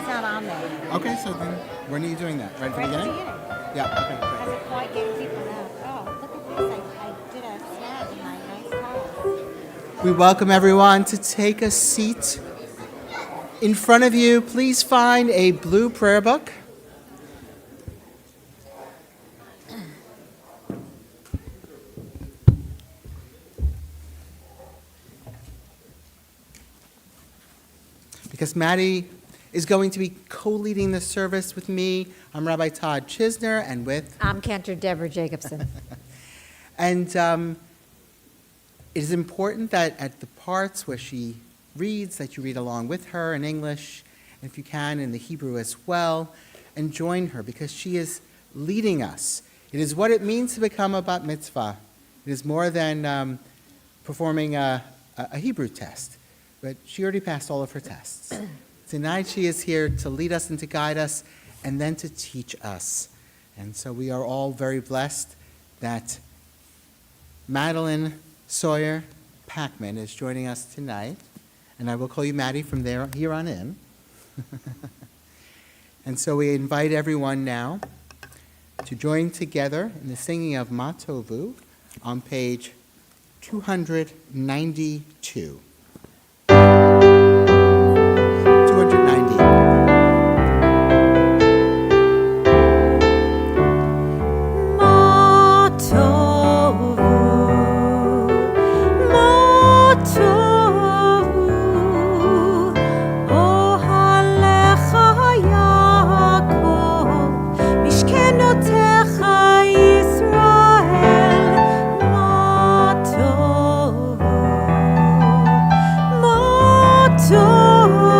not on there. Okay, so then when are you doing that? Right at the Right at the beginning? beginning. Yeah, okay, great. As a quiet getting people out. Oh, look at this. I did a snag in my nice towel. We welcome everyone to take a seat. In front of you, please find a blue prayer book. Because Maddie is going to be co-leading the service with me. I'm Rabbi Todd Chisner, and with... I'm Cantor Deborah Jacobson. And it is important that at the parts where she reads, that you read along with her in English, and if you can, in the Hebrew as well, and join her, because she is leading us. It is what it means to become a bat mitzvah. It is more than performing a Hebrew test, but she already passed all of her tests. Tonight she is here to lead us and to guide us, and then to teach us. And so we are all very blessed that Madeline Sawyer Packman is joining us tonight, and I will call you Maddie from here on in. And so we invite everyone now to join together in the singing of Ma Tovu on page 292. 290. Ma tovu, ma tovu, ohalecha Yaakov, mishkenotecha Yisrael, ma tovu, ma tovu,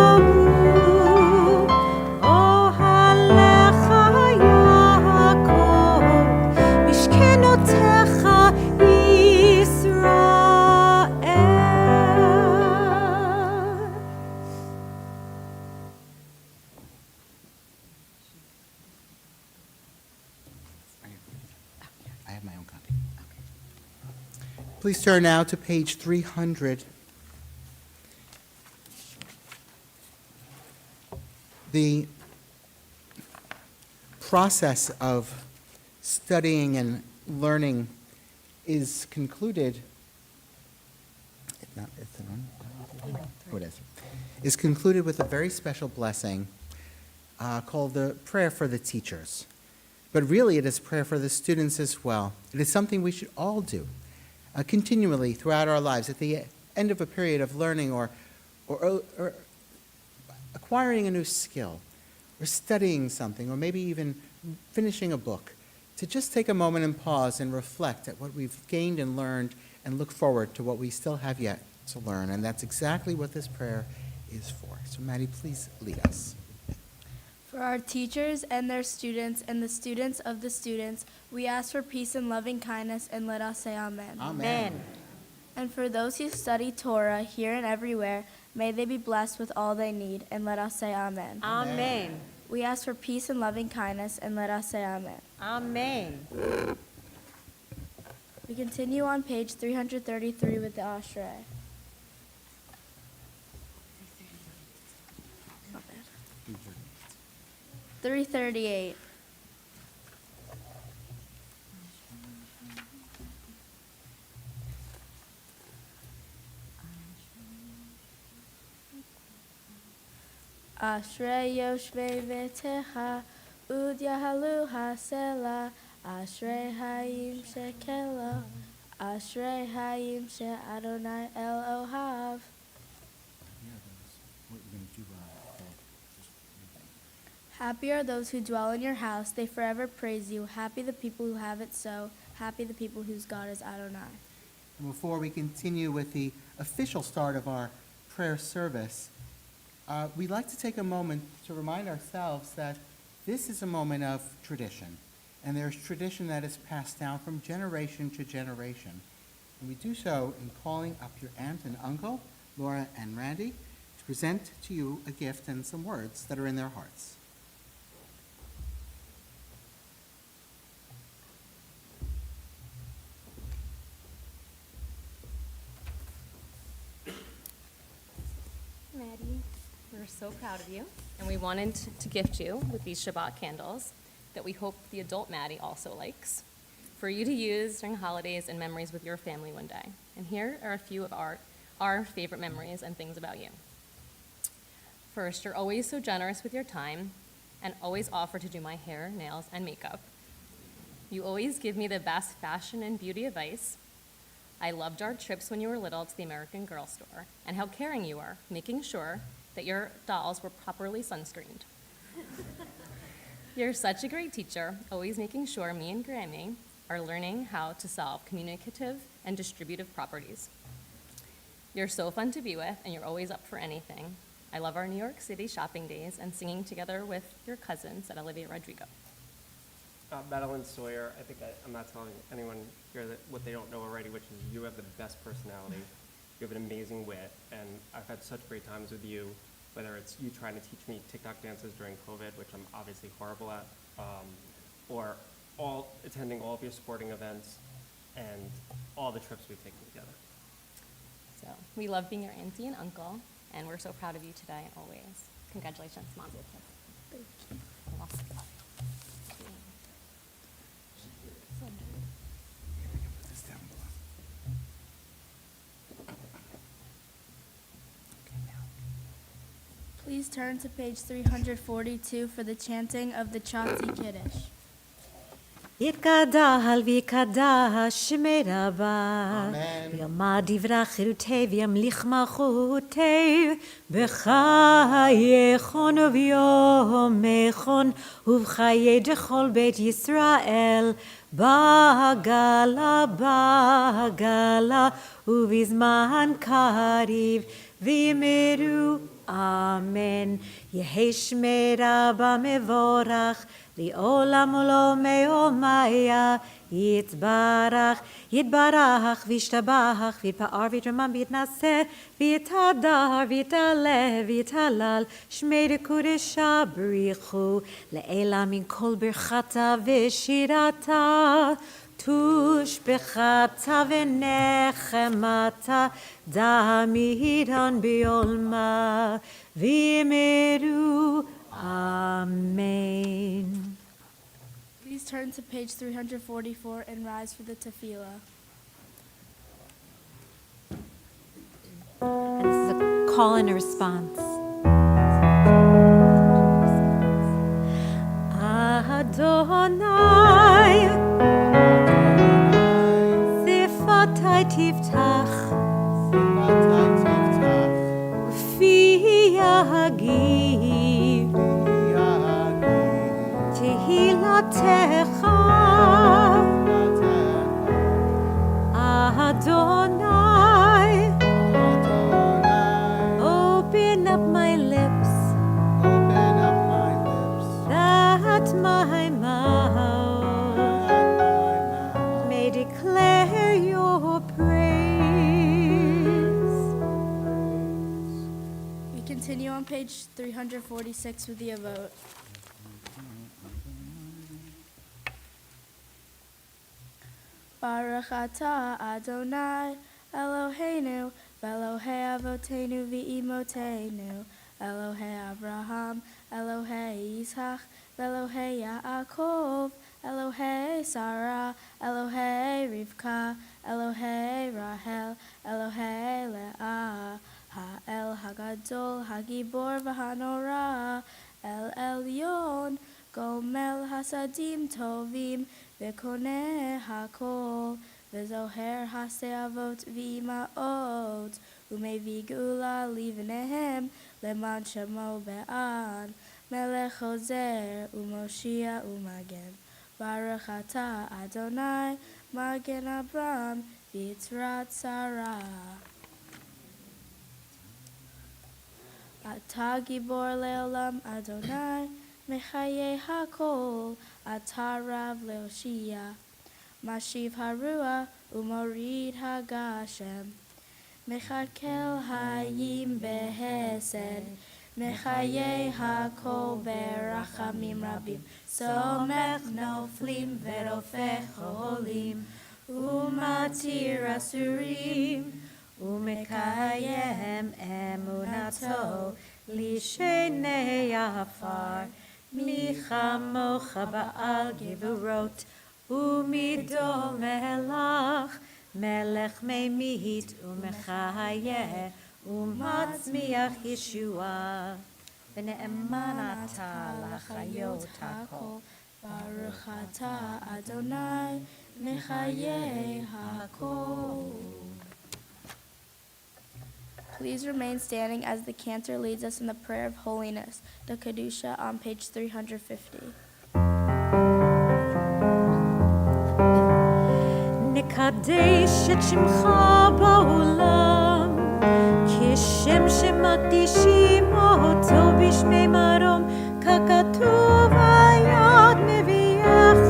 ohalecha Yaakov, mishkenotecha Yisrael. I have my own copy. Please turn now to page 300. The process of studying and learning is concluded. Oh, it is. Is concluded with a very special blessing called the prayer for the teachers. But really, it is prayer for the students as well. It is something we should all do continually throughout our lives. At the end of a period of learning or acquiring a new skill, or studying something, or maybe even finishing a book, to just take a moment and pause and reflect at what we've gained and learned and look forward to what we still have yet to learn. And that's exactly what this prayer is for. So Maddie, please lead us. For our teachers and their students and the students of the students, we ask for peace and loving kindness, and let us say amen. Amen. And for those who study Torah here and everywhere, may they be blessed with all they need, and let us say amen. Amen. We ask for peace and loving kindness, and let us say amen. Amen. We continue on page 333 with the Ashrei. Not bad. 338. Ashrei yoshvei v'techa, ud yahalu hasela, Ashrei hayim shekela, Ashrei hayim she Adonai el ohav. Happy are those who dwell in your house, they forever praise you. Happy the people who have it so, happy the people whose God is Adonai. Before we continue with the official start of our prayer service, we'd like to take a moment to remind ourselves that this is a moment of tradition, and there's tradition that is passed down from generation to generation. And we do so in calling up your aunt and uncle, Laura and Randy, to present to you a gift and some words that are in their hearts. Maddie, We're so proud of you, and we wanted to gift you with these Shabbat candles that we hope the adult Maddie also likes, for you to use during holidays and memories with your family one day. And here are a few of our favorite memories and things about you. First, you're always so generous with your time and always offer to do my hair, nails, and makeup. You always give me the best fashion and beauty advice. I loved our trips when you were little to the American Girl store and how caring you are, making sure that your dolls were properly sunscreened. You're such a great teacher, always making sure me and Grammy are learning how to solve communicative and distributive properties. You're so fun to be with, and you're always up for anything. I love our New York City shopping days and singing together with your cousins at Olivia Rodrigo. Madeline Sawyer, I think I'm not telling anyone here that what they don't know already, which is you have the best personality. You have an amazing wit, and I've had such great times with you, whether it's you trying to teach me TikTok dances during COVID, which I'm obviously horrible at, or attending all of your sporting events and all the trips we've taken together. So we love being your auntie and uncle, and we're so proud of you today and always. Congratulations, Mom. Thank you. You're welcome. Please turn to page 342 for the chanting of the Chatzi Kiddush. יתגדל ויקדש שמי רבה, Amen. ויאמר דברי חירותי וימליך מלכותי, בחייכון וביומכון ובחיי דכל בית ישראל, בעגלה ובזמן קריב, ויאמרו אמן. יהי שמי רבה מבורך, לעולם ולעולם יומיה יתברך וישתבח ויתפאר ויתרומם ויתנשא ויתהדר ויתעלה ויתהלל שמי לקודשה בריחו לעילה מן כל ברכתה ושירתה תושבחתה ונחמתה דמידן בעולמה ויאמרו Amen. Please turn to page 344 and rise for the tefillah. And this is a call and a response. Adonai, sifatai tiftach, ufi yagir, tehilatecha, Adonai, open up my lips, that my mouth may declare your praise. We continue on page 346 with the vote. Baruch atah Adonai Eloheinu v'Elohei avotenu v'imotenu Elohei Abraham Elohei Yitzchak v'Elohei Yaakov Elohei Sarah Elohei Rivka Elohei Rahel Elohei Leah Ha'el Hagadol Hagibor v'Hanora El Elyon Gomel Hasadim Tovim V'koneh hakol, v'zoher haseavot v'imaot, u'mevi gula livnehem, leman shemo be'an, melech hozer, u'moshia u'magen. Baruch atah Adonai, magen Abram, v'yitzrat Sarah. Atah gibor le'olam Adonai, Mechaye hakol, atarav leoshia, mashiv harua, umorid hagashem, mechakel hayim behesed, mechaye hakol berachamim rabim, somech noflim verofech holim, umatir asurim, umekayem emunato, לשני עפר, מי כמוך בעל גבורות, ומדול מלך, מלך ממית ומחיה, ומצמיח ישועה. ונאמן אתה לחיות הכל, ברוך אתה אדוני מחיי הכל. Please remain standing as the cantor leads us in the prayer of holiness, the Kedusha on page 350. נקדש את שמך בעולם, כשם שמקדישים אותו בשמי מרום, ככתוב היד נביאך,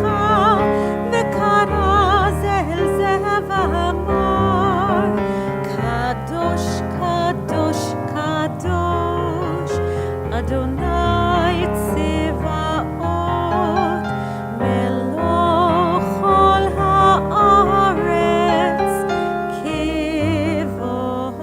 וקרא זה אל זה ואמר, קדוש, קדוש, קדוש, אדוני צבאות, מלוא כל הארץ כבודו.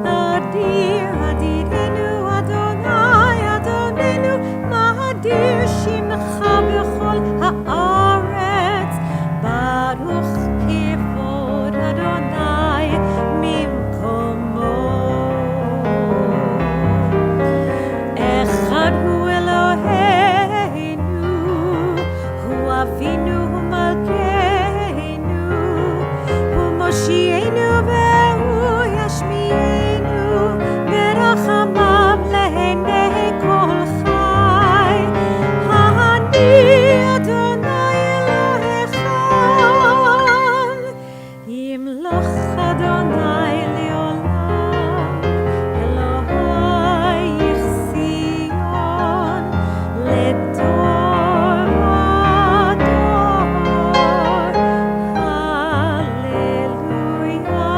אדיר, אדירנו, אדוני, אדוננו, מאדיר שמך בכל הארץ, ברוך כבוד אדוני ממקומו. אחד הוא אלוהינו, הוא אבינו, הוא מלכנו, הוא מושיענו והוא ישמיענו, ברחמיו לעיני כל חי. אני אדוני אלוהיך, ימלוך אדוני לעולם, אלוהי ציון לדור ודור. הללויה.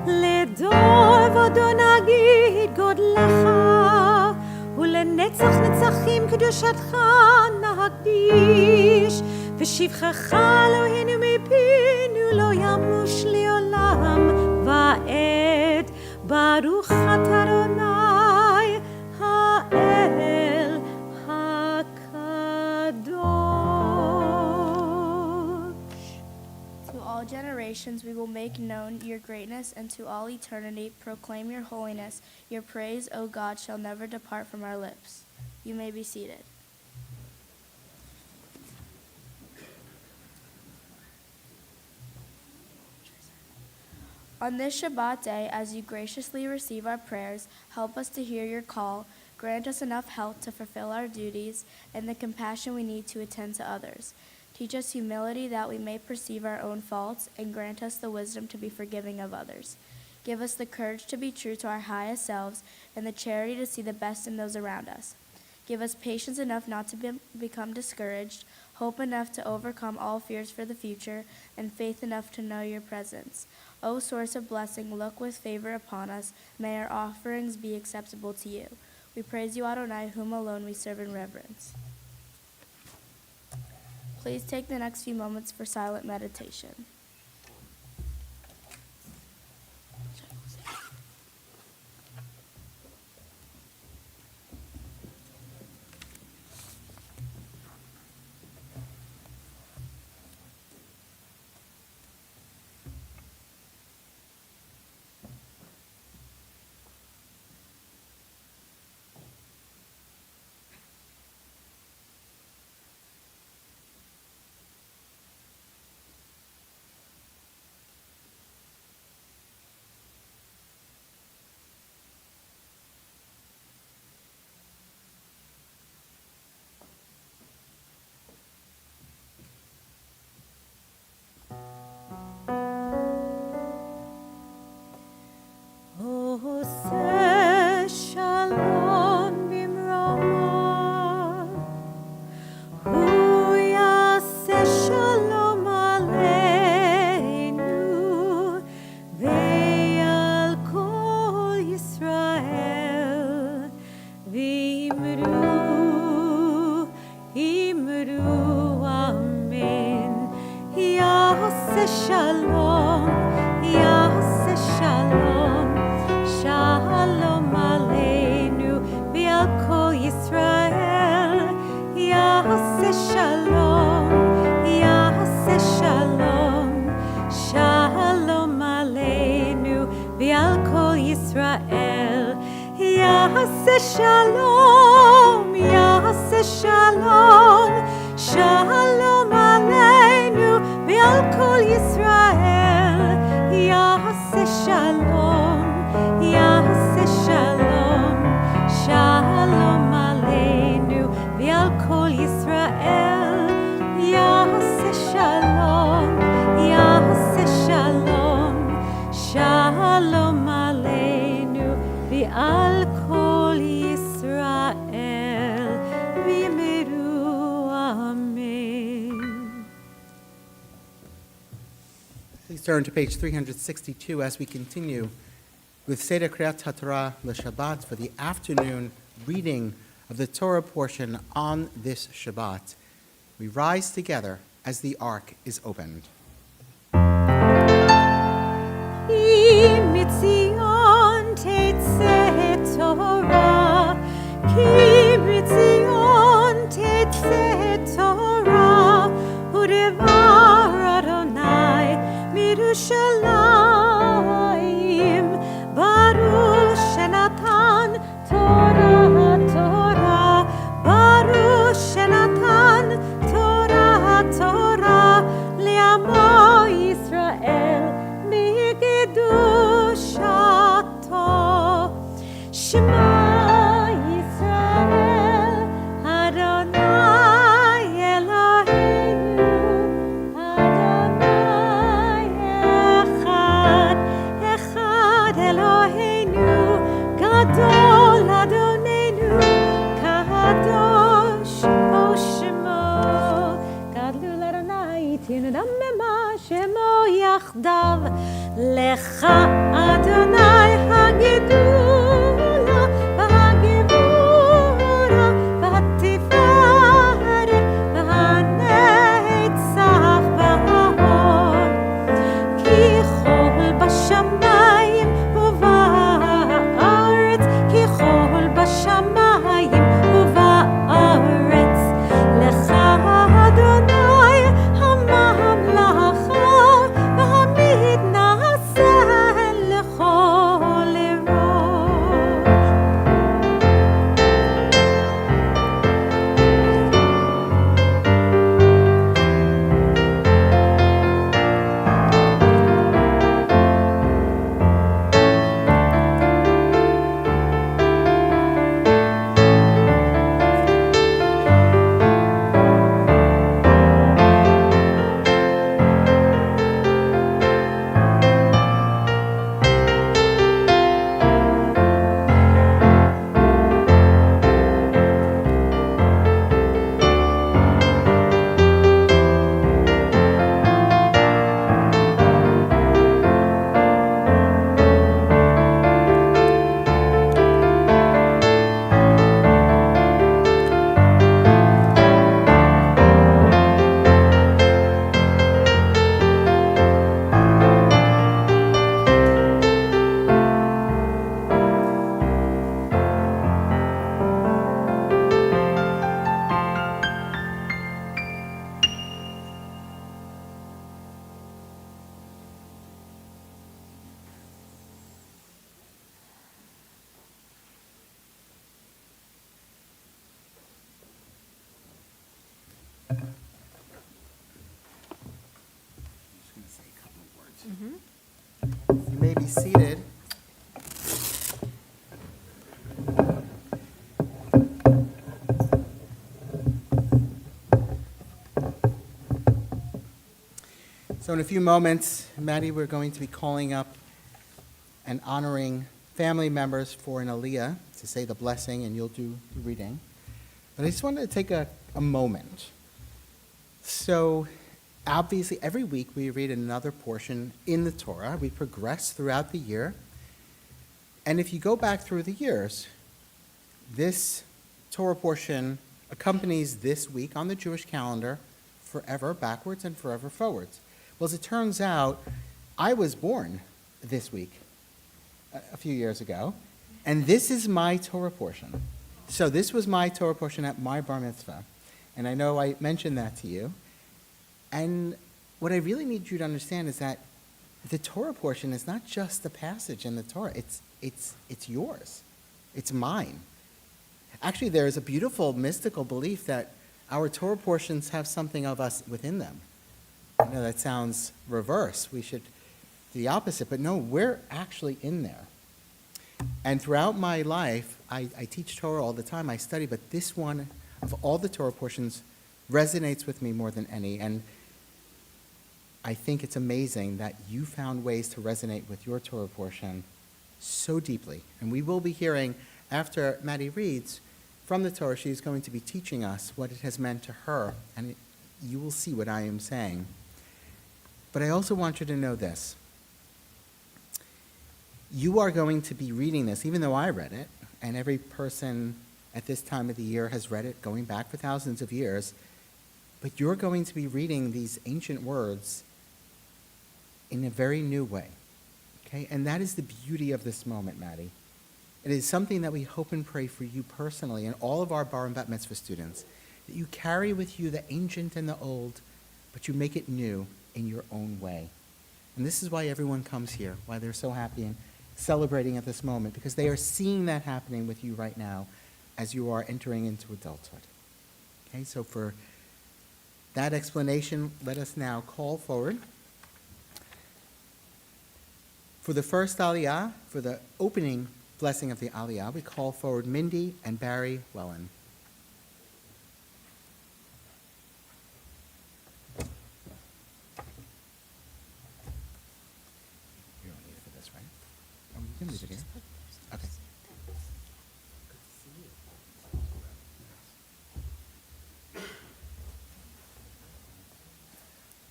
לדור ודור נגיד גודלך, ולנצח נצחים קדושתך נקדיש, ושבחך אלוהינו מפינו לא ימוש לעולם ועד. ברוך אתה אדוני האל הקדוש. To all generations we will make known your greatness, and to all eternity proclaim your holiness. Your praise, O God, shall never depart from our lips. You may be seated. On this Shabbat day, as you graciously receive our prayers, help us to hear your call, grant us enough help to fulfill our duties, and the compassion we need to attend to others. Teach us humility that we may perceive our own faults, and grant us the wisdom to be forgiving of others. Give us the courage to be true to our highest selves, and the charity to see the best in those around us. Give us patience enough not to become discouraged, hope enough to overcome all fears for the future, and faith enough to know your presence. O source of blessing, look with favor upon us. May our offerings be acceptable to you. We praise you, Adonai, whom alone we serve in reverence. Please take the next few moments for silent meditation. Shalom, Yaseh Shalom, Shalom. ישראל. יעשה שלום, יעשה שלום, שלום עלינו ועל כל ישראל. יעשה שלום, יעשה שלום, שלום עלינו ועל כל ישראל. יעשה שלום, יעשה שלום, שלום עלינו ועל כל ישראל. ואמרו אמן. Please turn to page 362 as we continue with Seder Kriyat HaTorah LeShabbat for the afternoon reading of the Torah portion on this Shabbat. We rise together as the ark is opened. כי מציון תצא תורה, כי מציון תצא תורה, ודבר אדוני מירושלים. ברוך שנתן תורה תורה, ברוך שנתן תורה תורה לעמו ישראל מקדושתו. שמע ישראל אדוני אלוהינו, אדוני אחד, אחד אלוהינו, גדול אדוננו, קדוש הוא שמו. גדלו לאדוני תנדממה שמו יחדיו. לך אדוני הגדולה והגבורה והתפארת והנצח וההוד. כי כל בשמיים ובארץ, כי כל בשמיים ובארץ. לך אדוני הממלכה והמתנשא לכל ראש. You may be seated. So in a few moments, Maddie, we're going to be calling up and honoring family members for an aliyah to say the blessing, and you'll do the reading. But I just wanted to take a moment. So obviously, every week we read another portion in the Torah. We progress throughout the year. And if you go back through the years, this Torah portion accompanies this week on the Jewish calendar forever backwards and forever forwards. Well, as it turns out, I was born this week, a few years ago, and this is my Torah portion. So this was my Torah portion at my bar mitzvah, and I know I mentioned that to you. And what I really need you to understand is that the Torah portion is not just the passage in the Torah. it's yours. It's mine. Actually, there is a beautiful mystical belief that our Torah portions have something of us within them. I know that sounds reverse. We should do the opposite, but no, we're actually in there. And throughout my life, I teach Torah all the time, I study, but this one of all the Torah portions resonates with me more than any. And I think it's amazing that you found ways to resonate with your Torah portion so deeply. And we will be hearing, after Maddie reads from the Torah, she's going to be teaching us what it has meant to her. And you will see what I am saying. But I also want you to know this. You are going to be reading this, even though I read it, and every person at this time of the year has read it, going back for thousands of years, but you're going to be reading these ancient words in a very new way, okay? And that is the beauty of this moment, Maddie. It is something that we hope and pray for you personally and all of our Bar and Bat Mitzvah students, that you carry with you the ancient and the old, but you make it new in your own way. And this is why everyone comes here, why they're so happy and celebrating at this moment, because they are seeing that happening with you right now as you are entering into adulthood. Okay, so for that explanation, let us now call forward for the first Aliyah, for the opening blessing of the Aliyah, we call forward Mindy and Barry Wellen. You don't need it for this, right? Oh, you can leave it here. Okay.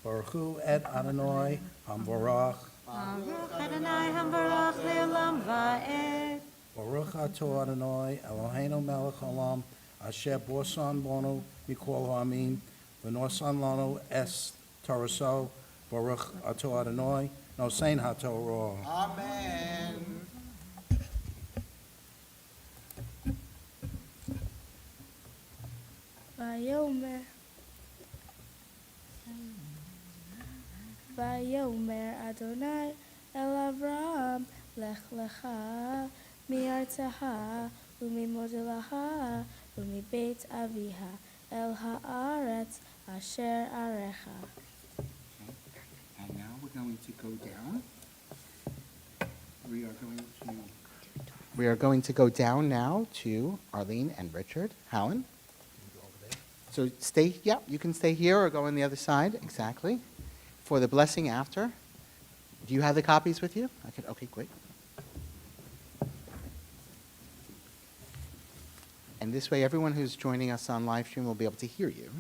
Baruch Hu et Adonai Hamvarach. Baruch Adonai Hambarach Le'olam Va'ed. Baruch Atah Adonai Eloheinu Melech Haolam Asher Bosan Bonu Mikol Ha'amim V'Nosan Lanu Es Toraso. Baruch Atah Adonai Nosein HaTorah. Amen. Vayomer Adonai El Avraham Lech Lecha Mi'artzecha U'mimodelecha U'mibeit Aviha El Haaretz Asher Arecha. And now we're going to go down. We are going to go down now to Arlene and Richard. Helen? So stay, yeah, you can stay here or go on the other side, exactly. For the blessing after. Do you have the copies with you? Okay, great. And this way, everyone who's joining us on live stream will be able to hear you.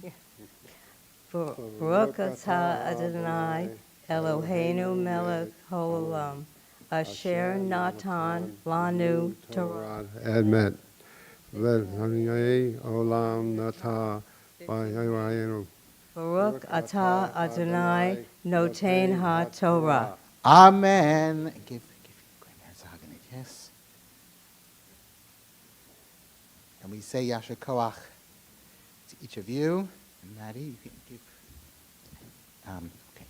Baruch atah Adonai Eloheinu melech haolam asher natan lanu Torah. Admet. V'hanei olam nata v'yayinu. Baruch atah Adonai noten ha-Torah. Amen. Give grandparents a hug and a kiss. And we say Yasher Koach to each of you. And Maddie, you can give. Okay.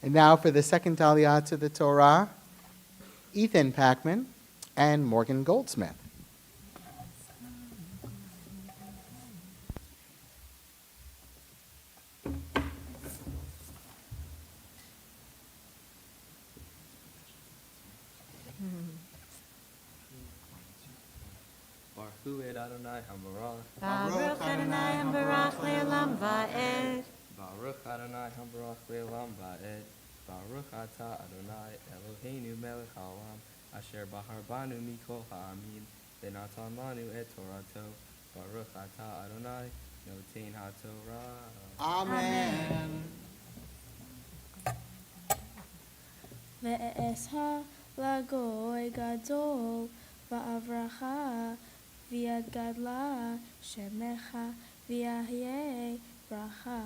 And now for the second Aliyah to the Torah, Ethan Packman and Morgan Goldsmith. Baruch Hu et Adonai Hambarach. Baruch Adonai Hambarach Le'olam Va'ed. Baruch Adonai Hambarach Le'olam Va'ed. Baruch Atah Adonai Eloheinu Melech Haolam Asher Bahar Banu Mikol Ha'amim V'Natan Lanu et Torato. Baruch Atah Adonai Noten HaTorah. Amen. Ve'esha lagoy gadol va'avracha v'yagadla shemecha v'yahyeh bracha.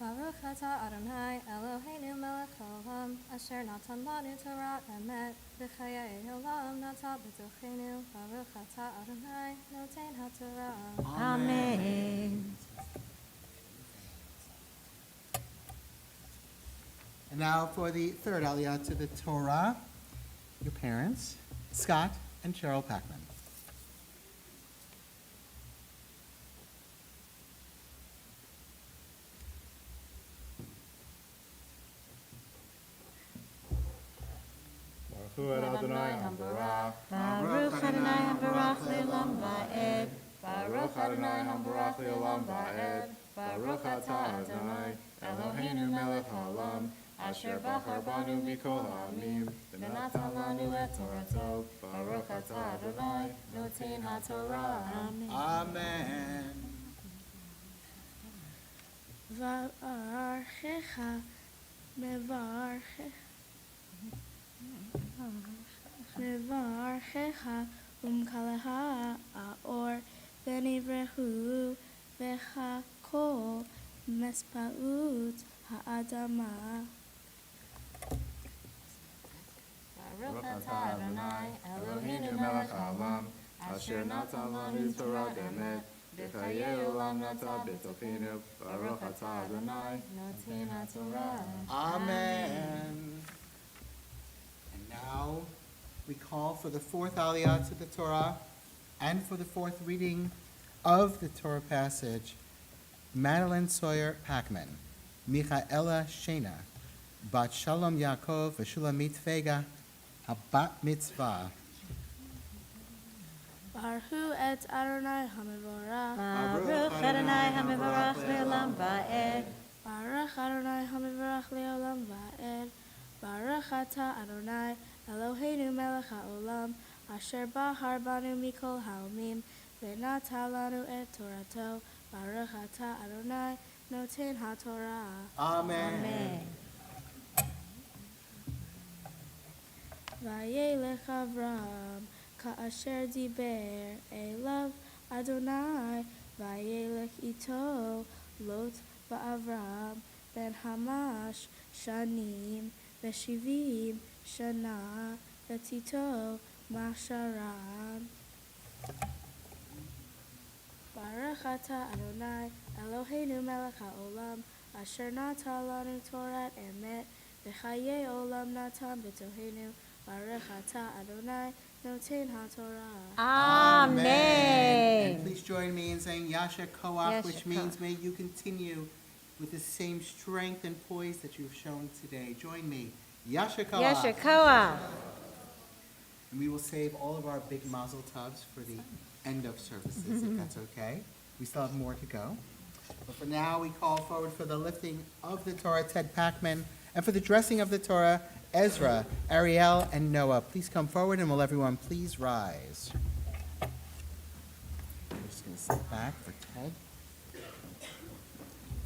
Baruch atah Adonai Eloheinu melech haolam asher natan lanu Torah emet v'chayei olam natan b'tochenu. Baruch atah Adonai noten haTorah. Amen. And now for the third Aliyah to the Torah, your parents, Scott and Cheryl Packman. Baruch Adonai Hambarach Le'olam Va'ed. Baruch Adonai Hambarach Le'olam Va'ed. Baruch Atah Adonai Eloheinu melech haolam, asher bachar banu mikol ha'amim, v'natan lanu et Torato. Baruch Atah Adonai noten ha'Torah. Amen. V'archecha mevarchecha umkaleha aor v'nivrehu v'chakol mespaut ha'adama. Baruch Atah Adonai Eloheinu melech haolam, asher natan lanu Torah be'emet, v'chayei olam nata b'tochenu. Baruch Atah Adonai noten ha'Torah. Amen. And now we call for the fourth Aliyah to the Torah and for the fourth reading of the Torah passage, Madeline Sawyer Packman, Michaela Shena, Bat Shalom Yaakov Veshulamit Vega, Habat Mitzvah. Baruch et Adonai HaMevorach. Baruch Adonai Hamevarach Le'olam Va'ed. Baruch Adonai HaMevorach Le'olam Va'ed. Baruch Atah Adonai Eloheinu melech haolam, asher bahar banu mikol ha'omim, v'natan lanu et Torato. Baruch Atah Adonai noten ha'Torah. Amen. Vayelech Avram ka'asher diber elav Adonai, vayelech ito Lot va'Avram ben Hamash shanim v'shivim shana v'tito masharam. Baruch Atah Adonai Eloheinu melech haolam, asher natan lanu Torah emet, v'chayei olam natan b'tohenu. Baruch Atah Adonai noten ha'Torah. And Amen. please join me in saying Yasher Koach, Yasher which means Koach. may you continue with the same strength and poise that you've shown today. Join me. Yasher Koach. Yasher Koach. And we will save all of our big mazel tovs for the end of services, if that's okay. We still have more to go. But for now, we call forward for the lifting of the Torah, Ted Packman, and for the dressing of the Torah, Ezra, Ariel, and Noah. Please come forward, and will everyone please rise? I'm just going to sit back for Ted.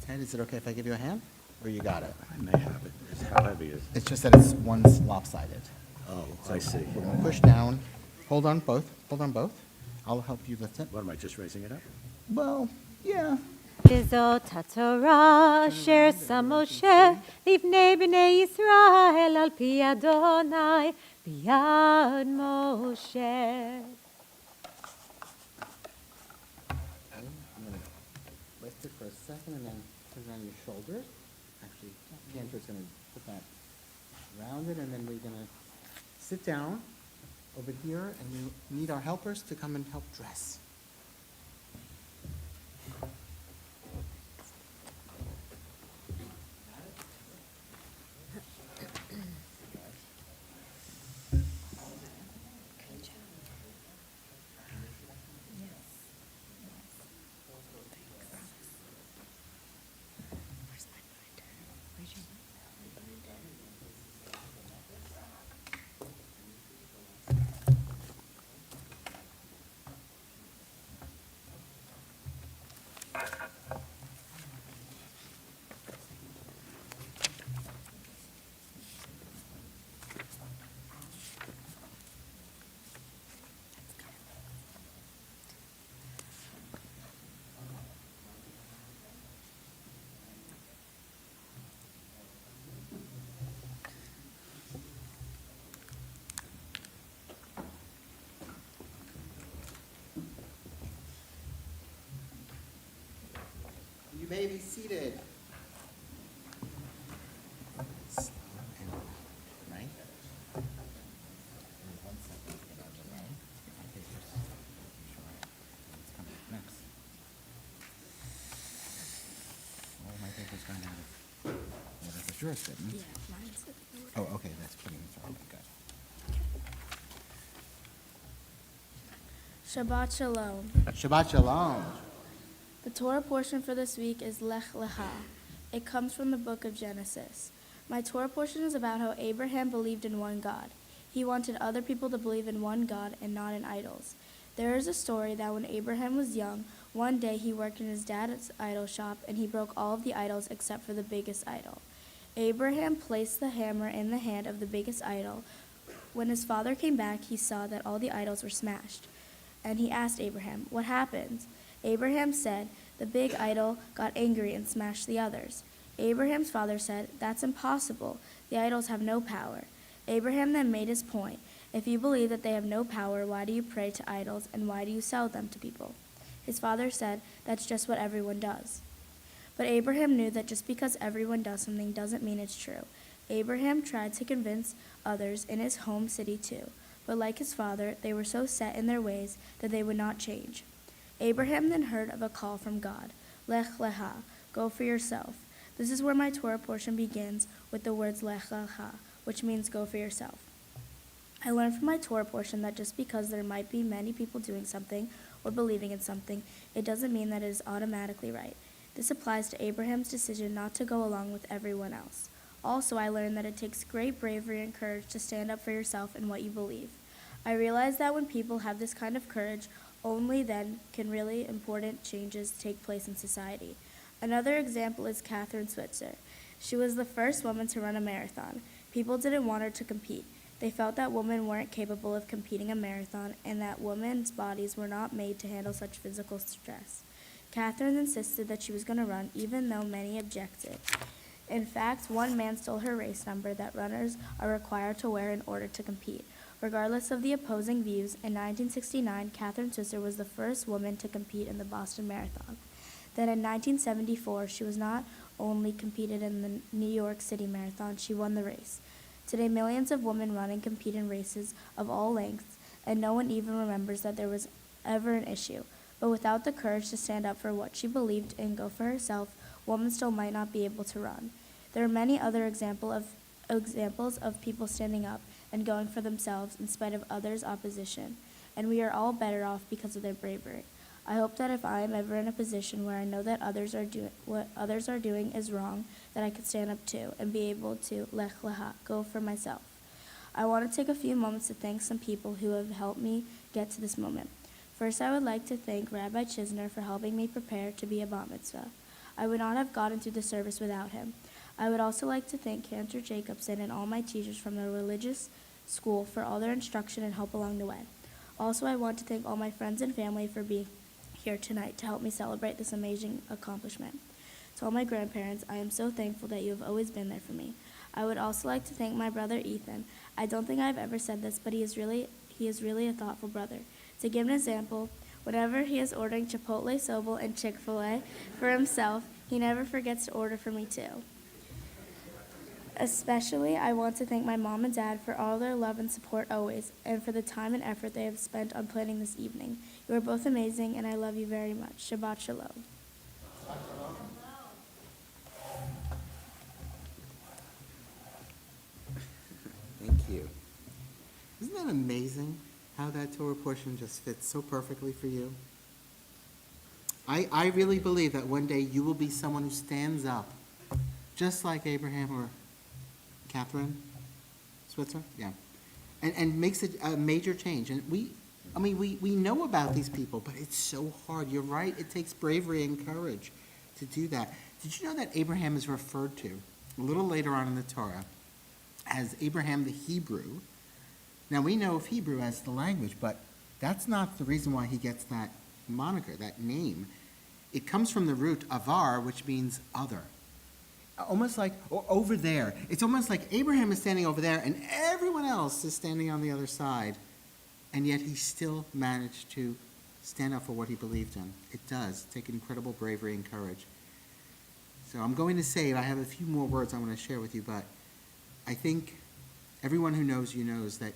Ted, is it okay if I give you a hand? Or you got it? I may have it. How heavy is it? It's just that it's one's lopsided. Oh, I see. We're going to push down. Hold on both. Hold on both. I'll help you lift it. What, am I just raising it up? Well, yeah. V'zot haTorah asher sam Moshe livnei b'nei Yisrael al pi Adonai b'yad Moshe. I'm going to lift it for a second and then put it on your shoulders. Actually, Cantor's going to put that around it, and then we're going to sit down over here, and you need our helpers to come and help dress. You may be seated. Slide Is yours written? Yeah, mine's Oh, okay, that's putting it through. Good. Shabbat Shalom. Shabbat Shalom. The Torah portion for this week is Lech Lecha. It comes from the book of Genesis. My Torah portion is about how Abraham believed in one God. He wanted other people to believe in one God and not in idols. There is a story that when Abraham was young, one day he worked in his dad's idol shop and he broke all of the idols except for the biggest idol. Abraham placed the hammer in the hand of the biggest idol. When his father came back, he saw that all the idols were smashed. And he asked Abraham, "What happened?" Abraham said, "The big idol got angry and smashed the others." Abraham's father said, "That's impossible. The idols have no power." Abraham then made his point. If you believe that they have no power, why do you pray to idols and why do you sell them to people? His father said, "That's just what everyone does." But Abraham knew that just because everyone does something doesn't mean it's true. Abraham tried to convince others in his home city too, but like his father, they were so set in their ways that they would not change. Abraham then heard of a call from God, Lech Lecha, go for yourself. This is where my Torah portion begins with the words Lech Lecha, which means go for yourself. I learned from my Torah portion that just because there might be many people doing something or believing in something, it doesn't mean that it is automatically right. This applies to Abraham's decision not to go along with everyone else. Also, I learned that it takes great bravery and courage to stand up for yourself and what you believe. I realized that when people have this kind of courage, only then can really important changes take place in society. Another example is Catherine Switzer. She was the first woman to run a marathon. People didn't want her to compete. They felt that women weren't capable of competing a marathon and that women's bodies were not made to handle such physical stress. Catherine insisted that she was going to run even though many objected. In fact, one man stole her race number that runners are required to wear in order to compete. Regardless of the opposing views, in 1969, Catherine Switzer was the first woman to compete in the Boston Marathon. Then in 1974, she was not only competed in the New York City Marathon, she won the race. Today, millions of women run and compete in races of all lengths, and no one even remembers that there was ever an issue. But without the courage to stand up for what she believed and go for herself, women still might not be able to run. There are many other examples of people standing up and going for themselves in spite of others' opposition, and we are all better off because of their bravery. I hope that if I am ever in a position where I know that what others are doing is wrong, that I could stand up to and be able to lech lecha, go for myself. I want to take a few moments to thank some people who have helped me get to this moment. First, I would like to thank Rabbi Chisner for helping me prepare to be a bat mitzvah. I would not have gotten through the service without him. I would also like to thank Cantor Jacobson and all my teachers from the religious school for all their instruction and help along the way. Also, I want to thank all my friends and family for being here tonight to help me celebrate this amazing accomplishment. To all my grandparents, I am so thankful that you have always been there for me. I would also like to thank my brother Ethan. I don't think I've ever said this, but he is really a thoughtful brother. To give an example, whenever he is ordering Chipotle Sobel and Chick-fil-A for himself, he never forgets to order for me too. Especially, I want to thank my mom and dad for all their love and support always, and for the time and effort they have spent on planning this evening. You are both amazing, and I love you very much. Shabbat Shalom. Thank you. Isn't that amazing how that Torah portion just fits so perfectly for you? I really believe that one day you will be someone who stands up, just like Abraham or Catherine Switzer, yeah, and makes a major change. And we know about these people, but it's so hard. You're right, it takes bravery and courage to do that. Did you know that Abraham is referred to a little later on in the Torah as Abraham the Hebrew? Now, we know of Hebrew as the language, but that's not the reason why he gets that moniker, that name. It comes from the root avar, which means other. Almost like, or over there. It's almost like Abraham is standing over there and everyone else is standing on the other side. And yet he still managed to stand up for what he believed in. It does take incredible bravery and courage. So I'm going to say, I have a few more words I want to share with you, but I think everyone who knows you knows that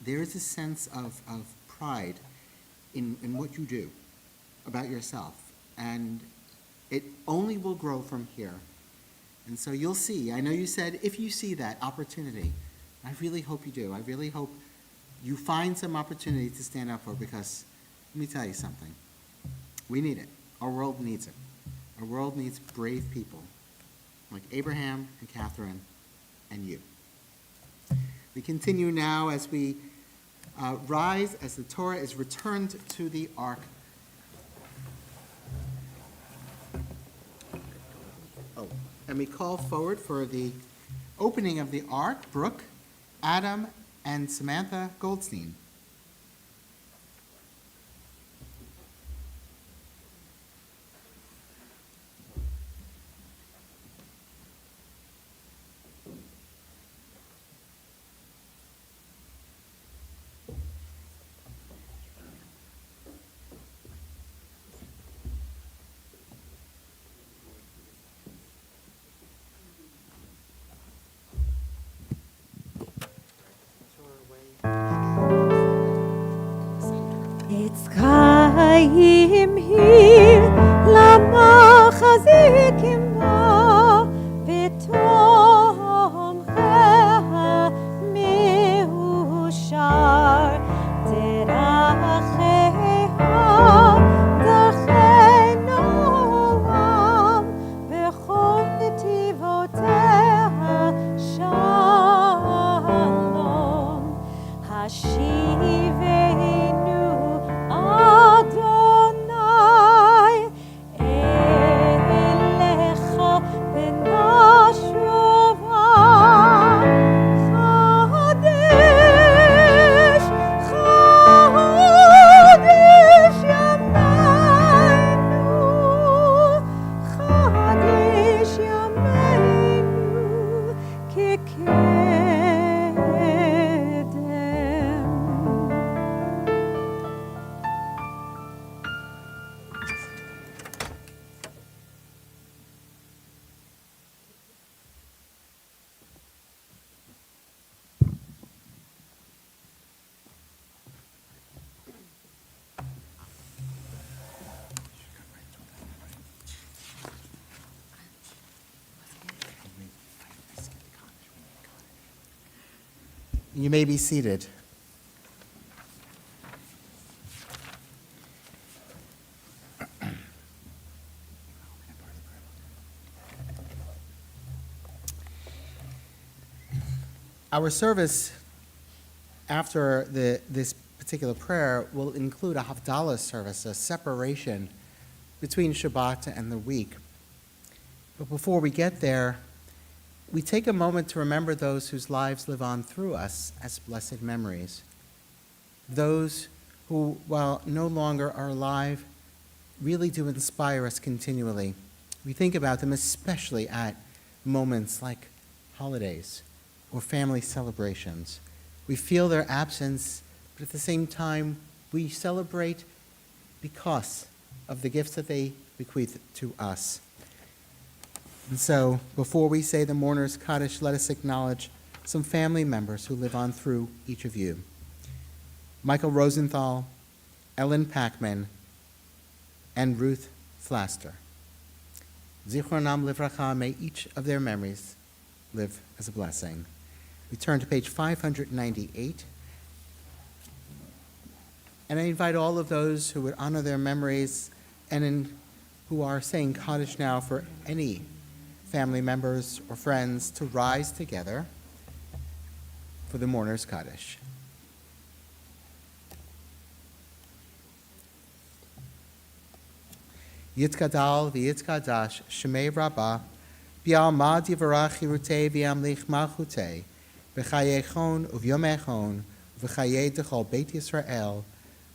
there is a sense of pride in what you do about yourself. And it only will grow from here. And so you'll see, I know you said if you see that opportunity, I really hope you do. I really hope you find some opportunity to stand up for, because let me tell you something. We need it. Our world needs it. Our world needs brave people like Abraham and Catherine and you. We continue now as we rise as the Torah is returned to the ark. Oh, and we call forward for the opening of the ark, Brooke, Adam, and Samantha Goldstein. It's Chaim here, lama chazikim bo, v'tom cheha meushar, deracheha darchei noam, v'chol netivoteha shalom. Hashivenu Adonai elecha v'nashova Chadesh, Chadesh yameinu, Chadesh yameinu kekedem. You may be seated. Our service after this particular prayer will include a Havdalah service, a separation between Shabbat and the week. But before we get there, we take a moment to remember those whose lives live on through us as blessed memories. Those who, while no longer are alive, really do inspire us continually. We think about them especially at moments like holidays or family celebrations. We feel their absence, but at the same time, we celebrate because of the gifts that they bequeath to us. And so, before we say the mourner's Kaddish, let us acknowledge some family members who live on through each of you. Michael Rosenthal, Ellen Packman, and Ruth Flaster. Zichronam livracha, may each of their memories live as a blessing. We turn to page 598. And I invite all of those who would honor their memories and who are saying Kaddish now for any family members or friends to rise together for the mourner's Kaddish. Yitkadal v'yitkadash shemei rabbah b'alma divarach yirutei v'yamlich malchutei v'chayechon uv'yomechon v'chayei dechol Beit Yisrael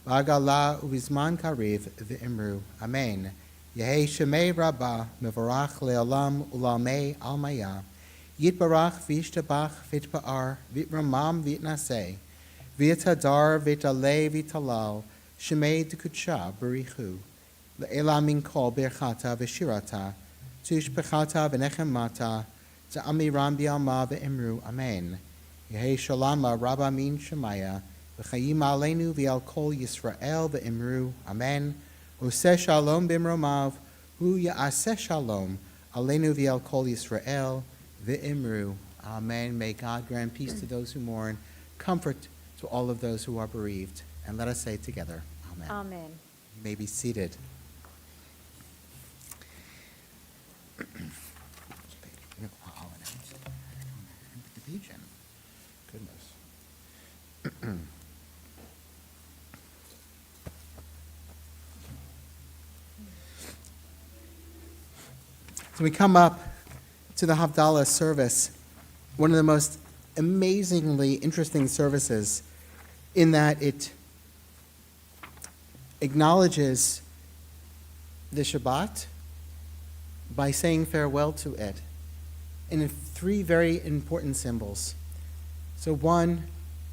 v'agala uv'zman kariv v'imru. Amen. Yehei shemei rabbah mevarach le'olam ulamei almaya yitbarach v'yishtabach v'yitpa'ar v'yitramam v'yitnaseh v'yitadar v'yitalei v'yitalal shemei dekudsha barichu Le'ela min kol berchata v'shirata, tushpechata v'nechemata, ta'amiram bi'alma v'imru, amen. Yehei shalama rabba min shemaya, v'chayim aleinu v'al kol Yisrael v'imru, amen. Oseh shalom b'imromav, hu ya'aseh shalom, Aleinu v'el kol Yisrael v'imru. Amen. May God grant peace to those who mourn, comfort to all of those who are bereaved. And let us say together, Amen. Amen. You may be seated. Goodness. So we come up to the Havdalah service, one of the most amazingly interesting services in that it acknowledges the Shabbat by saying farewell to it in three very important symbols. So one,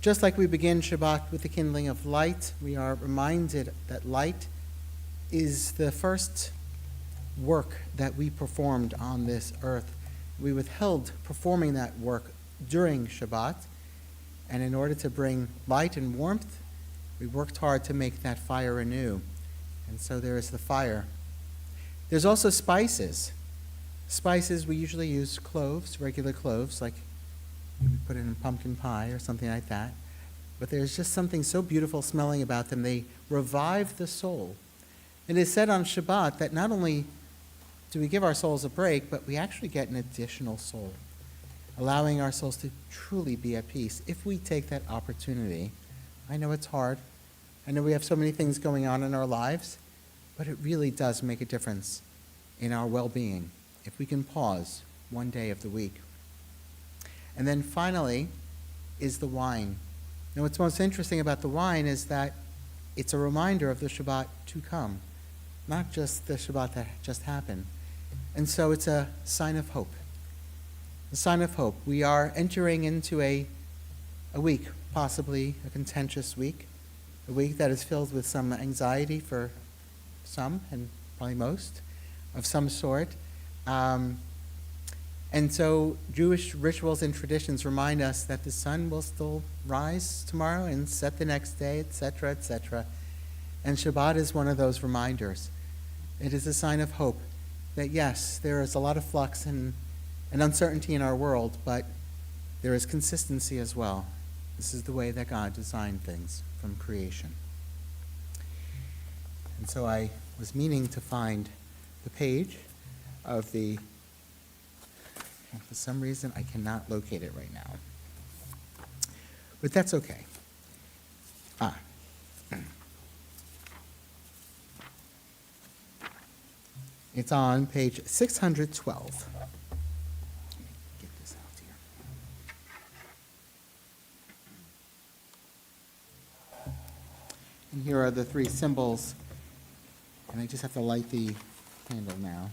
just like we begin Shabbat with the kindling of light, we are reminded that light is the first work that we performed on this earth. We withheld performing that work during Shabbat, and in order to bring light and warmth, we worked hard to make that fire anew. And so there is the fire. There's also spices. Spices, we usually use cloves, regular cloves, like we put in pumpkin pie or something like that. But there's just something so beautiful smelling about them. They revive the soul. It is said on Shabbat that not only do we give our souls a break, but we actually get an additional soul, allowing our souls to truly be at peace if we take that opportunity. I know it's hard. I know we have so many things going on in our lives, but it really does make a difference in our well-being if we can pause one day of the week. And then finally is the wine. Now what's most interesting about the wine is that it's a reminder of the Shabbat to come, not just the Shabbat that just happened. And so it's a sign of hope. A sign of hope. We are entering into a week, possibly a contentious week, a week that is filled with some anxiety for some, and probably most, of some sort. And so Jewish rituals and traditions remind us that the sun will still rise tomorrow and set the next day, etc., etc. And Shabbat is one of those reminders. It is a sign of hope that, yes, there is a lot of flux and uncertainty in our world, but there is consistency as well. This is the way that God designed things from creation. And so I was meaning to find the page of the, and for some reason I cannot locate it right now. But that's okay. It's on page 612. Get this out here. And here are the three symbols. And I just have to light the candle now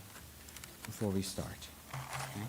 before we start. Okay.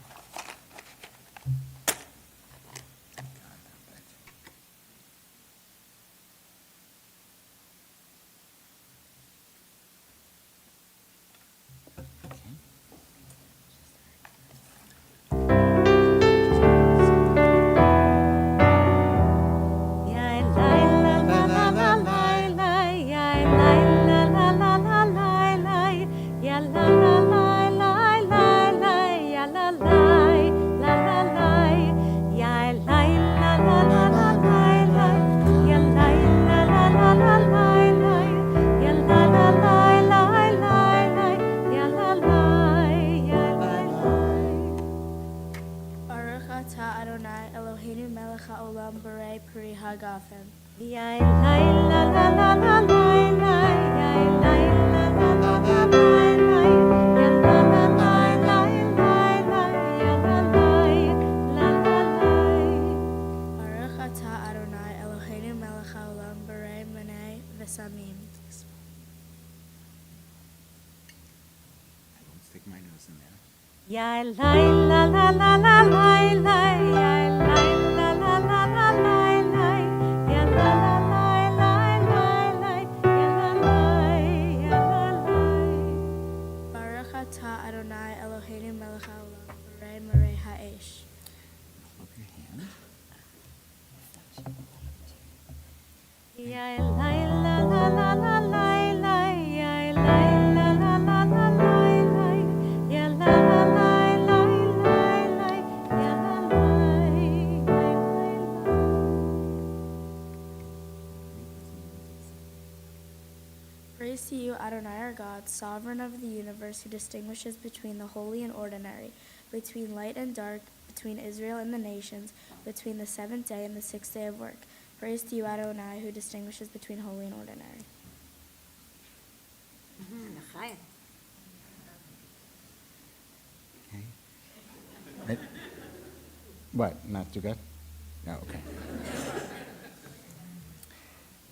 La la la la la la la la la la la la la Praise to you, Adonai our God, sovereign of the universe, who distinguishes between the holy and ordinary, between light and dark, between Israel and the nations, between the seventh day and the sixth day of work. Praise to you, Adonai, who distinguishes between holy and ordinary. L'chaim. Okay. What, not too good? No, okay.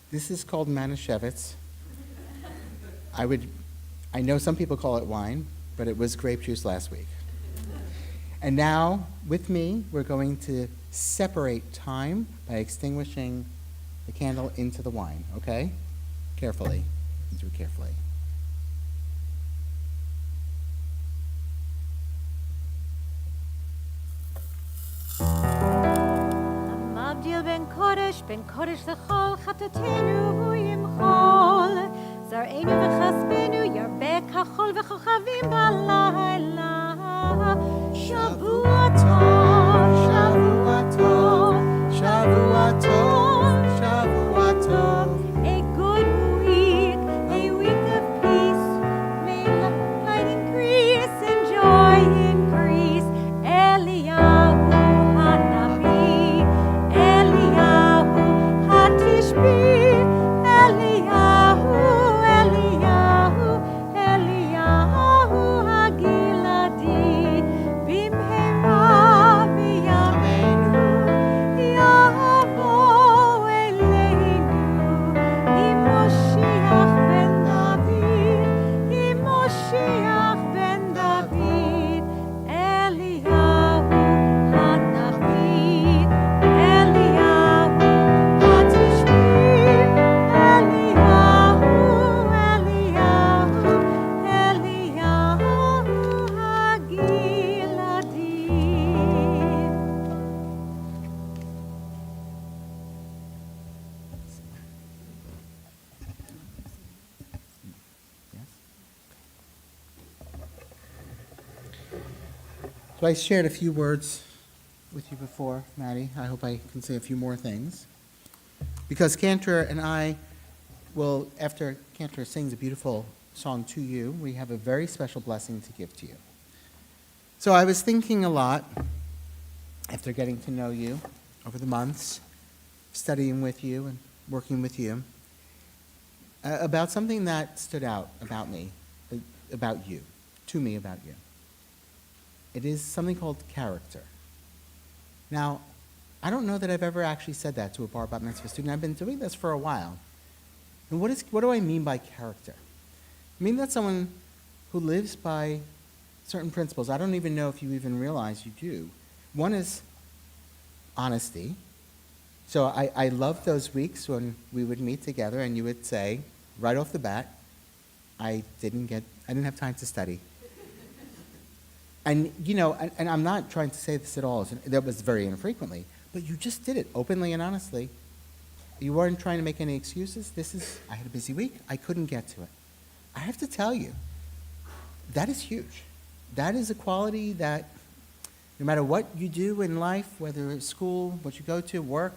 This is called Manischewitz. I know some people call it wine, but it was grape juice last week. And now, with me, we're going to separate time by extinguishing the candle into the wine, okay? Carefully. Do it carefully. המבדיל בין קודש לכל חטאתנו ימחול זרענו וחסדנו ירבה כחול וכוכבים בלילה שבוע טוב שבוע טוב שבוע טוב שבוע טוב A good week a week of peace may light increase and joy increase Eliyahu Hanavi Eliyahu Hatishbi Eliyahu Eliyahu Eliyahu Hagiladi Bimhera v'yameinu Yavo Eleinu Imoshiach ben David Imoshiach ben David Eliyahu Hanavi Eliyahu Hatishbi Eliyahu Eliyahu Eliyahu Hagiladi Yes? So I shared a few words with you before, Maddie. I hope I can say a few more things. Because Cantor and I will, after Cantor sings a beautiful song to you, we have a very special blessing to give to you. So I was thinking a lot, after getting to know you over the months, studying with you and working with you, about something that stood out about me, about you, to me about you. It is something called character. Now, I don't know that I've ever actually said that to a Bar Bat Mitzvah student. I've been doing this for a while. And what do I mean by character? I mean that's someone who lives by certain principles. I don't even know if you even realize you do. One is honesty. So I love those weeks when we would meet together and you would say, right off the bat, I didn't have time to study. And, you know, and I'm not trying to say this at all. That was very infrequently. But you just did it openly and honestly. You weren't trying to make any excuses. I had a busy week. I couldn't get to it. I have to tell you, that is huge. That is a quality that no matter what you do in life, whether it's school, what you go to, work,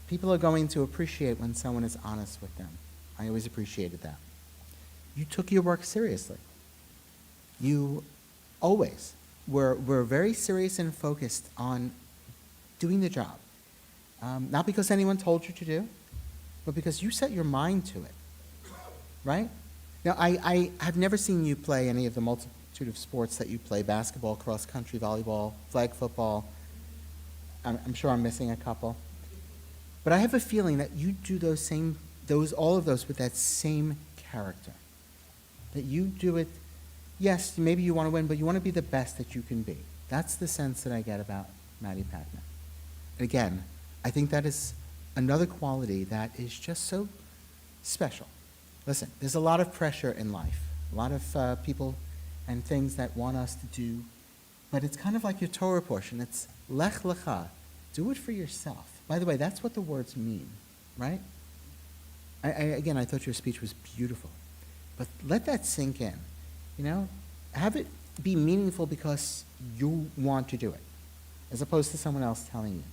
people are going to appreciate when someone is honest with them. I always appreciated that. You took your work seriously. You always were very serious and focused on doing the job. Not because anyone told you to do, but because you set your mind to it, right? Now, I have never seen you play any of the multitude of sports that you play, basketball, cross country, volleyball, flag football. I'm sure I'm missing a couple. But I have a feeling that you do all of those with that same character. That you do it, yes, maybe you want to win, but you want to be the best that you can be. That's the sense that I get about Maddie Packman. And again, I think that is another quality that is just so special. Listen, there's a lot of pressure in life, a lot of people and things that want us to do, but it's kind of like your Torah portion. It's lech lecha, do it for yourself. By the way, that's what the words mean, right? Again, I thought your speech was beautiful, but let that sink in. You know, have it be meaningful because you want to do it, as opposed to someone else telling you.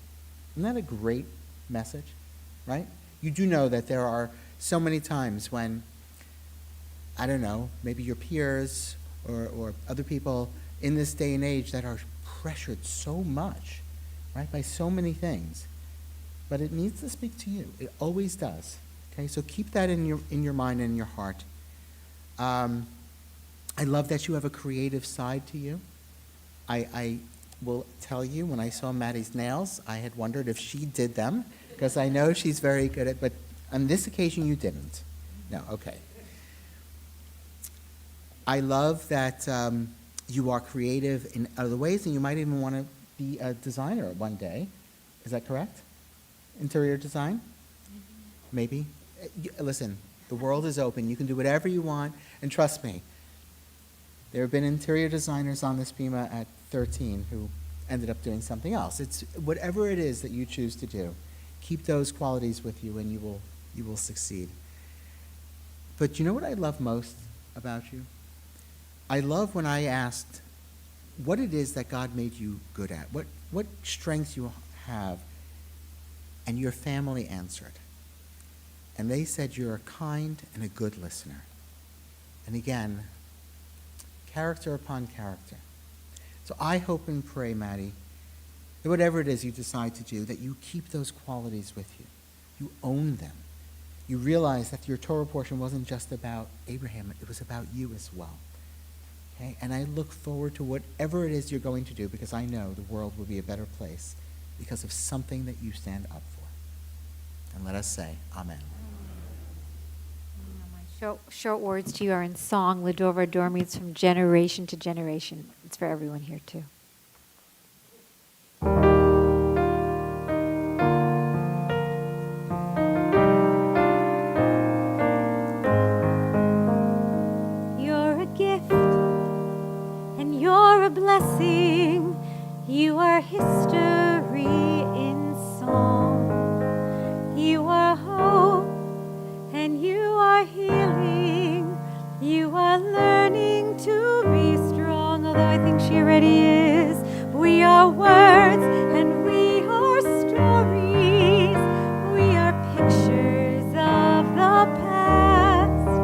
Isn't that a great message, right? You do know that there are so many times when I don't know, maybe your peers or other people in this day and age that are pressured so much, right, by so many things. But it needs to speak to you. It always does. Okay, so keep that in your mind and in your heart. I love that you have a creative side to you. I will tell you, when I saw Maddie's nails, I had wondered if she did them, because I know she's very good at, but on this occasion you didn't. No, okay. I love that you are creative in other ways, and you might even want to be a designer one day. Is that correct? Interior design? Maybe. Listen, the world is open. You can do whatever you want, and trust me, there have been interior designers on this Bima at 13 who ended up doing something else. It's whatever it is that you choose to do. Keep those qualities with you, and you will succeed. But you know what I love most about you? I love when I asked what it is that God made you good at, what strengths you have, and your family answered. And they said you're a kind and a good listener. And again, character upon character. So I hope and pray, Maddie, that whatever it is you decide to do, that you keep those qualities with you. You own them. You realize that your Torah portion wasn't just about Abraham, it was about you as well. Okay? And I look forward to whatever it is you're going to do, because I know the world will be a better place because of something that you stand up for. And let us say, Amen. My short words to you are in song. Lador Vador means from generation to generation. It's for everyone here too. You're a gift and you're a blessing. You are history in song. You are hope and you are healing. You are learning to be strong, although I think she already is. We are words and we are stories. We are pictures of the past.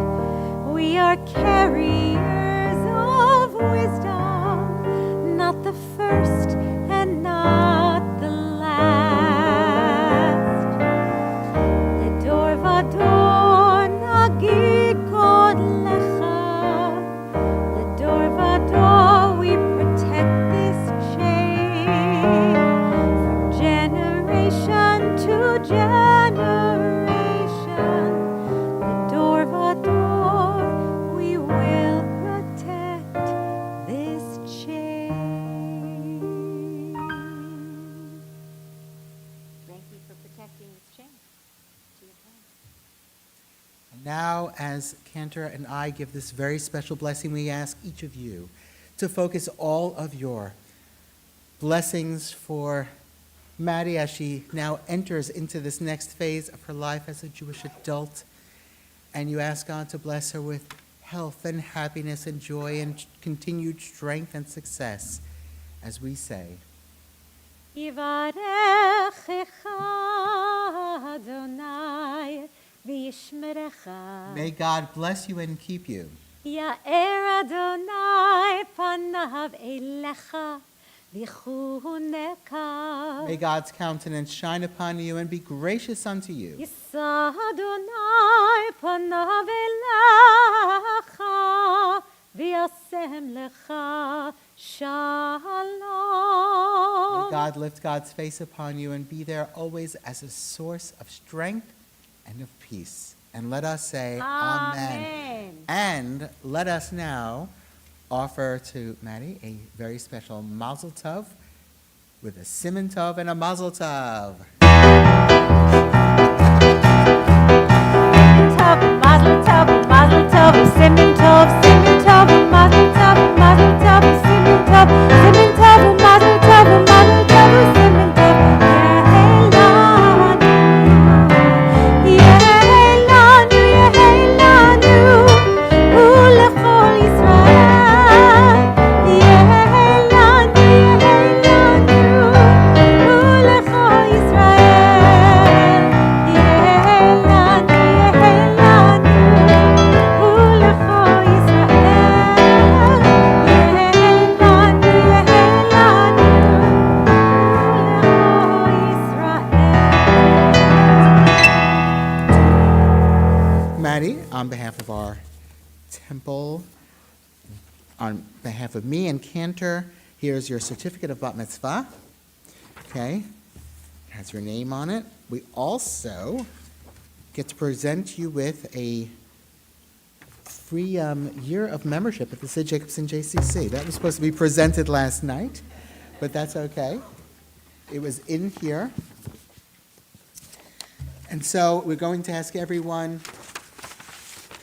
We are carriers of wisdom, not the first and not the last. The door vador nagid kod lecha. The door vador, we protect this chain from generation to generation. The door vador, we will protect this chain. Thank you for protecting this chain. To your friends. And now, as Cantor and I give this very special blessing, we ask each of you to focus all of your blessings for Maddie as she now enters into this next phase of her life as a Jewish adult. And you ask God to bless her with health and happiness and joy and continued strength and success, as we say, Yivarechecha Adonai v'yishmerecha. may God bless you and keep you. Ya'er Adonai panav elecha v'chuneka. May God's countenance shine upon you and be gracious unto you. Yisa Adonai panav elecha v'yasem lecha shalom. May God lift God's face upon you and be there always as a source of strength and of peace. And let us say, Amen. And let us now offer to Maddie a very special mazel tov with a siman tov and a mazel tov. Mazel tov, mazel tov, siman tov, mazel tov, siman tov, siman tov, mazel tov, siman tov. Yehelanu, yehelanu, ulechol Yisrael. Yehelanu, yehelanu, ulechol Yisrael. Yehelanu, yehelanu, ulechol Temple, on behalf of me and Cantor, here's your certificate of bat mitzvah. Okay, it has your name on it. We also get to present you with a free year of membership at the Sid Jacobson JCC. That was supposed to be presented last night, but that's okay. It was in here. And so we're going to ask everyone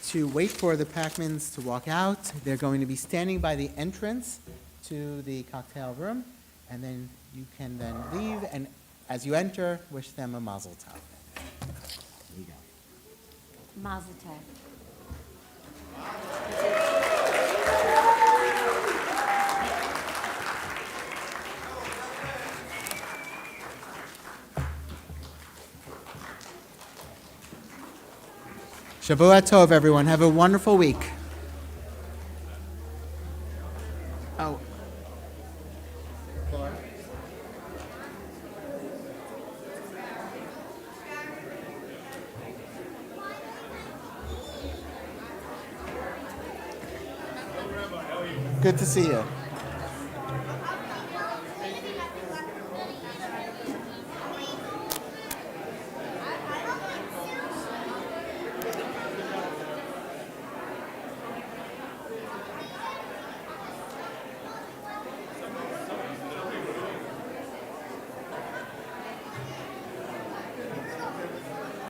to wait for the Packmans to walk out. They're going to be standing by the entrance to the cocktail room, and then you can then leave, and as you enter, wish them a mazel tov. There you go. Mazel tov. Shavua Tov, everyone. Have a wonderful week. Oh. Good to see you.